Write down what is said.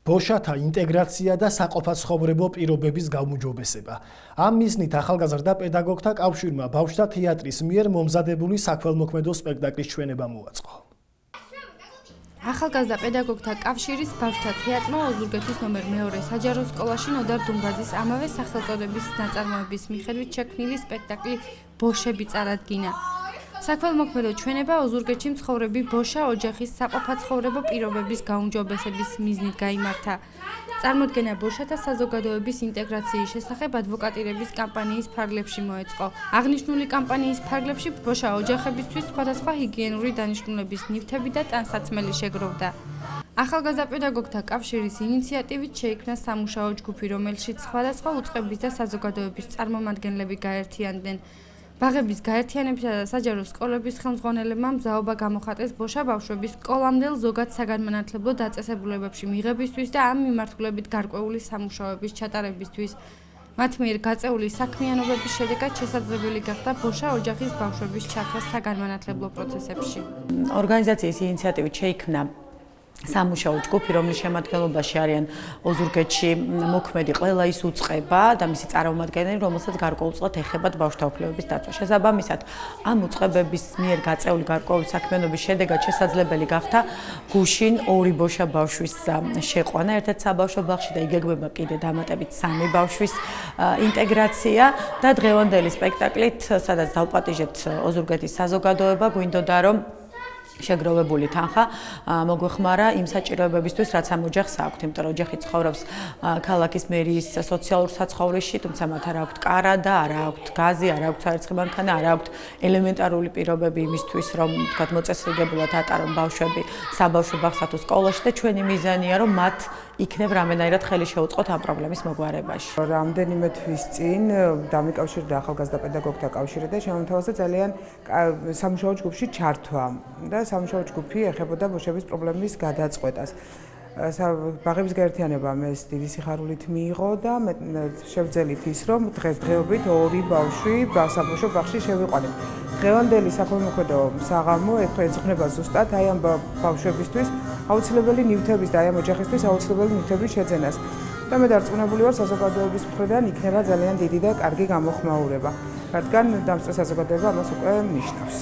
ბოშათა ინტეგრაცია და საყოფაცხოვრებო პირობების გაუმჯობესება. ამ მიზნით ახალგაზრდა პედაგოგთა კავშირმა ბავშვთა თეატრის მიერ მომზადებული საქველმოქმედო სპექტაკლის ჩვენება მოაწყო. ახალგაზრდა პედაგოგთა კავშირის ბავშვთა თეატრმა ოზურგეთის ნომერ 2 საჯარო სკოლაში ნოდარ დუმბაძის ამავე სახელწოდების ნაწარმოების მიხედვით შექმნილი სპექტაკლი ბოშები წარადგინა. საქველმოქმედო ჩვენება ოზურგეთში მცხოვრები ბოშა ოჯახის საყოფაცხოვრებო პირობების გაუმჯობესების მიზნით გაიმართა. წარმოდგენა ბოშათა საზოგადოების ინტეგრაციის შესახებ ადვოკატირების კამპანიის ფარგლებში მოეწყო. აღნიშნული კამპანიის ფარგლებში ბოშა ოჯახებისთვის სხვადასხვა ჰიგიენური დანიშნულების ნივთები და ტანსაცმელი შეგროვდა. ახალგაზრდა პედაგოგთა კავშირის ინიციატივით შეიქმნა სამუშაო ჯგუფი, რომელშიც სხვადასხვა უწყების და საზოგადოების წარმომადგენლები გაერთიანდნენ. ბაღების გაერთიანებისა და საჯარო სკოლების ხელმძღვანელებმა მზაობა გამოხატეს ბოშა ბავშვების სკოლამდელ ზოგად საგანმანათლებლო დაწესებულებებში მიღებისთვის და ამ მიმართულებით გარკვეული სამუშაოების ჩატარებისთვის. მათ მიერ გაწეული საქმიანობების შედეგად შესაძლებელი გახდა ბოშა ოჯახის ბავშვების ჩართვა საგანმანათლებლო პროცესებში. ორგანიზაციის ინიციატივით შეიქმნა სამუშაო ჯგუფი, რომლის შემადგენლობაში არიან ოზურგეთში მოქმედი ყველა ის უწყება და მისი წარმომადგენელი, რომელსაც გარკვეულწილად ეხებათ ბავშვთა უფლებების დაცვა. შესაბამისად, ამ უწყებების მიერ გაწეული გარკვეული საქმიანობის შედეგად შესაძლებელი გახდა გუშინ 2 ბოშა ბავშვის შეყვანა ერთად საბავშვო ბაღში და იგეგმება კიდე დამატებით 3 ბავშვის ინტეგრაცია და დღევანდელი სპექტაკლით, სადაც დავპატიჟეთ ოზურგეთის საზოგადოება, გვინდოდა რომ შეგროვებული თანხა მოგვეხმარა იმ საჭიროებებისთვის, რაც ამ ოჯახს აქვთ, იმიტომ რომ ოჯახი ცხოვრობს ქალაქის მერიის სოციალურ საცხოვრისში, თუმცა მათ არ აქვთ კარა და არ აქვთ გაზი, არ აქვთ საერცხე მანქანა, არ აქვთ ელემენტარული პირობები იმისთვის, რომ თქვათ მოწესრიგებულად ატარონ ბავშვები საბავშვო ბაღსა თუ სკოლაში და ჩვენი მიზანია, რომ მათ იქნებ რამენაირად ხელი შეუწყოთ ამ პრობლემის მოგვარებაში. რამდენიმე თვის წინ დამიკავშირდა ახალგაზრდა პედაგოგთა კავშირი და შემოთავაზა ძალიან სამუშაო ჯგუფში ჩართვა და სამუშაო ჯგუფი ეხებოდა ბოშების პრობლემის გადაწყვეტას. ბაღების გაერთიანებამ ეს დიდი სიხარულით მიიღო და შევძელით ის, რომ დღესდღეობით 2 ბავშვი საბავშვო ბაღში შევიყვანეთ. დღევანდელი საქველმოქმედო საღამო ეძღვნება ზუსტად აი ამ ბავშვებისთვის აუცილებელი ნივთების და აი ამ ოჯახისთვის აუცილებელი ნივთების შეძენას. და მე დარწმუნებული ვარ, საზოგადოების მხრიდან იქნება ძალიან დიდი და კარგი გამოხმაურება, რადგან დამსწრე საზოგადოება ამას უკვე ნიშნავს.